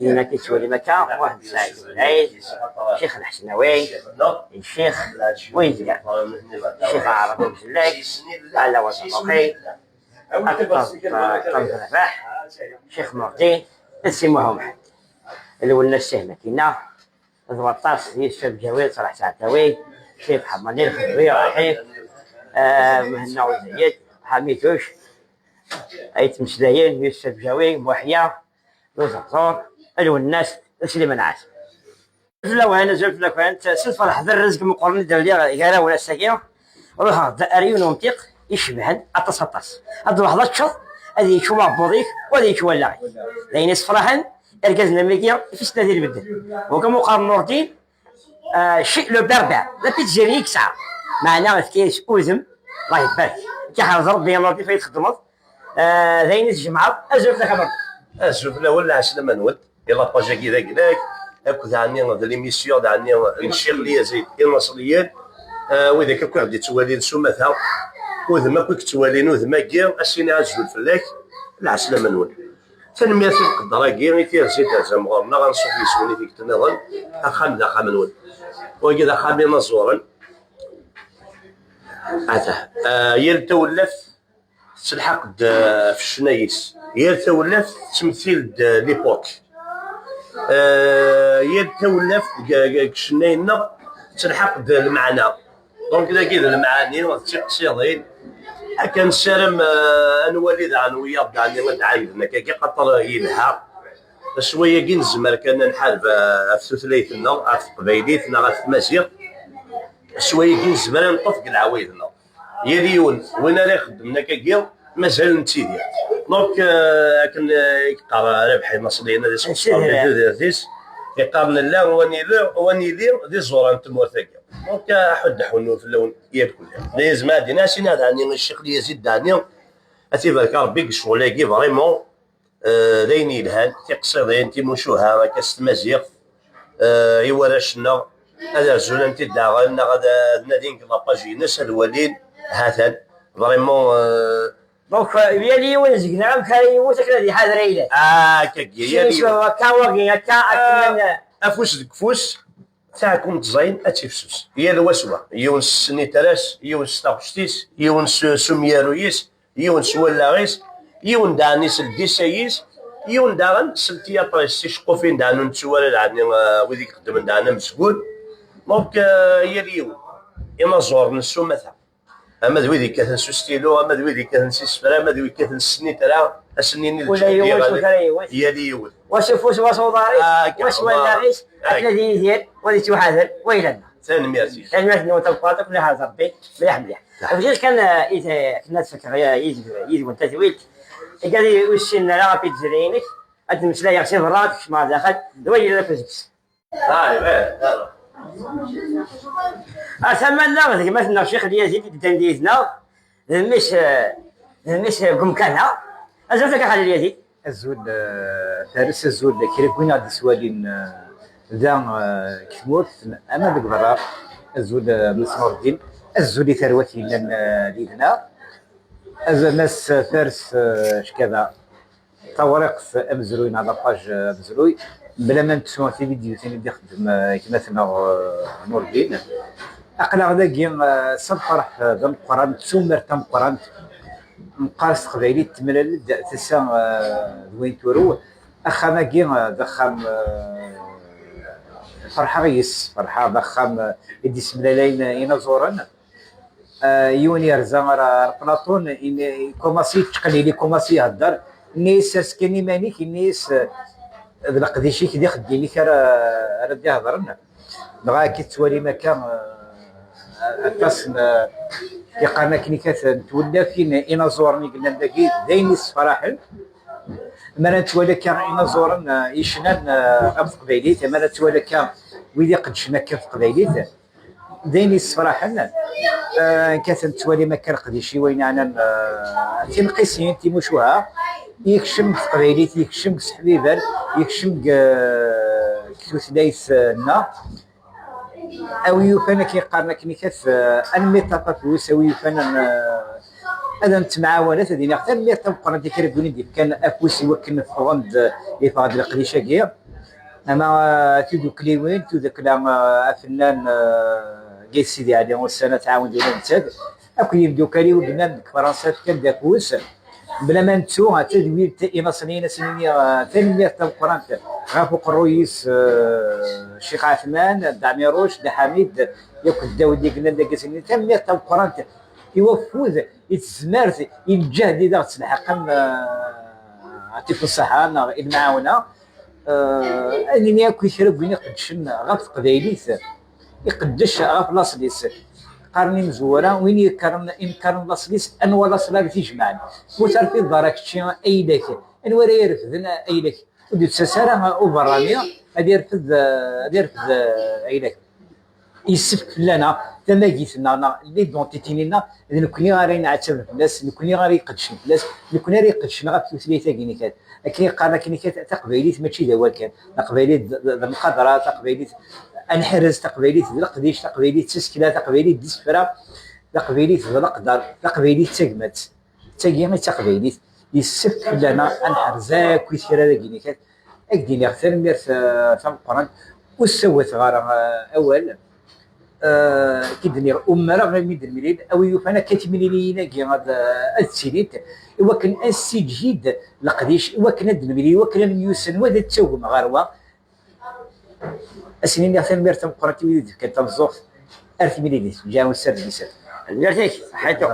هنا كيتولي مكان واحد سعيد العيد الشيخ الحسناوي الشيخ ويزيان الشيخ عربي بجلاك على وسطوقي طنز رباح الشيخ مرتين نسموهم واحد الاول الشيخ مكينه 17 يوسف جويد صلاح سعداوي شيخ حمادين الخضري رحيم مهنا وزيد حميتوش ايت مسلايين يوسف جوي محيا وزرزور الوناس سليمان عاصم لو انا زلت لك انت سلف حضر الرزق مقارنه ديال قال ولا ساكيو روح داريون ومطيق يشبهن اتصطس هاد لحظه شوف هذه شو مابوضيك وهذه شو ولا لين صفراحن اركزنا ملكيه في سنه ديال البدل وكمقارن نورتين شيء لو بربع لا بيتجريك ساعه معنا كيس اوزم الله يبارك كيحافظ ربي نورتي فايت خدمت زين الجمعه ازوف لك هضر ازوف لا ولا عسلامه نود يلا باجا كذا كذاك اكو عني هذا ليميسيون عني الشيخ لي زيد المصريين واذا كنت غادي توالي نسومتها وذما كنت توالي وذما كير اسيني عزول فلاك العسلامه نود تنميه القدره كير كير زيد زعما غنصوف يسوني فيك تنظن اخام ذا خام نود وكذا خامي مزورا يلتولف تلحق في الشنايس يلتولف تمثيل ليبوك يلتولف الشناينا تلحق المعنى دونك اذا كذا المعاني والتقصيرين كان سالم انولي عن ويا يعني غد عندنا كي قطر يلها شويه كي نزمر كان نحارب في ثلاثنا في قبيليتنا في مزيغ شويه كي نزمر نطفق العوايدنا يا ليون وين راه خدمنا كاكيا مازال نتيدي دونك كان يقرا ربحي مصريين هذا سبونسور يقارن لا واني لي دي زوران تمورتاكيا دونك حد حنو في اللون ياكل لازم هادي ناسي هذا يعني الشيخ لي يزيد داني اتيبارك ربي شغلاكي فريمون داين يلهان تيقصيرين تيموشوها كاس مزيغ يورشنا هذا زول انت داغن غادا نادين لاباجي ناس الولين هاتان فريمون دونك يلي ونزقنا كاين وتكنا دي حاضرين كاكيا يلي كاوغي كا افوس كفوس تاعكم تزاين اتيفسوس هي الوسوه يونس سني تراس يونس تاوشتيس يونس سميارويس يونس ولاغيس يون دانيس الديسايس يون داغن سلتيا طريس شقوفين دانو نتسوال عندنا وذيك قدم دانا مسكون دونك هي اليوم اما زور نسو مثلا اما ذوي كاثن سوستيلو اما ذوي كاثن سيسفرا اما ذوي كاثن سني ترى السنين ولا يوش هي اليوم واش فوس وصوداري واش ولاغيس الذي ديال ولي تحاذر ويلنا ثاني ميرسي ثاني ميرسي وتوقاتك ولا هذا ربي مليح مليح وفاش كان اذا كنا تفكر يجي وانت تويت قال لي وش لا بيتزرينك قد مسلا يغسل براتك ما دخل دوي لا فيزيكس أسمعنا مثلا الشيخ يزيد تنديزنا المش قمكانها أزلتك حال يزيد الزول فارس الزول كيركوين هاد السوالين ذا كتموت أما ذاك برا الزول مسمور الدين الزول ثروتي لنا ناس فارس شكذا طوارق أمزروين على باج أمزروي بلا ما نتسمع في فيديو ثاني اللي يخدم كما ثنا نور الدين اقنع ذاك صد فرح ذا القران تسمر تم قران مقارس قبيلي تملل تسا وين تورو اخا كي دخام فرحه غيس فرحه دخام يدي سملالين ينزورن يوني رزا بلاطون كوماسي تقليلي كوماسي هدر نيس سكني مانيك نيس ذا قديشي كي خديني راه دي هضرنا بغا كي توالي مكان اتصل كي قالنا كني كتولى فين انا زورني قلنا داكي دايني الصراحه ما نتولى كان انا زورن يشنان ابو قبيليت ما نتولى كان ويلي قد شنا كيف قبيليت دايني الصراحه كتولي مكان قديشي وين انا تنقيسين تيموشوها يكشم قبيليت يكشم حبيبان يكشم كثلاث او يوفانا كيقارنا كنيكات الميطاطا ويساوي يوفانا هذا نتمعاونات هذه حتى الميطا بقرا ديك كيركوني ديك كان افوس يوكل في غند يفاد القديشه كيا اما تودو كليوين تودو كلا فنان قيس سيدي علي والسنه تعاون ديال نتاك اكو يبدو كالي وبنان فرنسا كان داكوس بلا ما نتو تدوير انا سنين 800 تاع القران غافوق الرئيس الشيخ عثمان داميروش دا حميد ياك الداودي قلنا دا سنين 800 تاع القران يوفوز يتزمارت ينجهد اذا تلحق عطيك الصحه المعاونه انني ياكل يشرب وين يقدشن غاف قبايليت يقدش غاف لاصليس قرني مزوره وين يكرم لاصليس انوا لاصلا تيجمعن وتعرفي البرك شي اي لك انوا راه يرفدنا اي لك ودي تسسره اوفرانيا هادي يرفد اي لك يسفك لنا تماجيتنا لي دونتيتينا نكوني غادي نعتبر الناس نكوني غادي يقدشن الناس نكوني غادي يقدشن غا ثلاثه كينيكات لكن قال كاين تقبيليت ماشي دوا كان تقبيليت المقدره تقبيليت انحرز تقبيليت القديش تقبيليت تسكله تقبيليت ديسفرا تقبيليت القدر تقبيليت تقمت تاقيمه تقبيليت يسفك لنا انحرزاك ويسير هذا كينيكات اكديني اختار مير في القران وسوت غار اول كيدني امرا غير ميد المليل او يوفانا كاتملينا كي هذا السيديت وكان اسي جديد لقديش وكان المليل وكان يوسن وذا التوم غاروا السنين اللي ثاني مرتم قراتي ويد كانت الظروف ارث مليل جاو السر بيسات جاتيك حيتو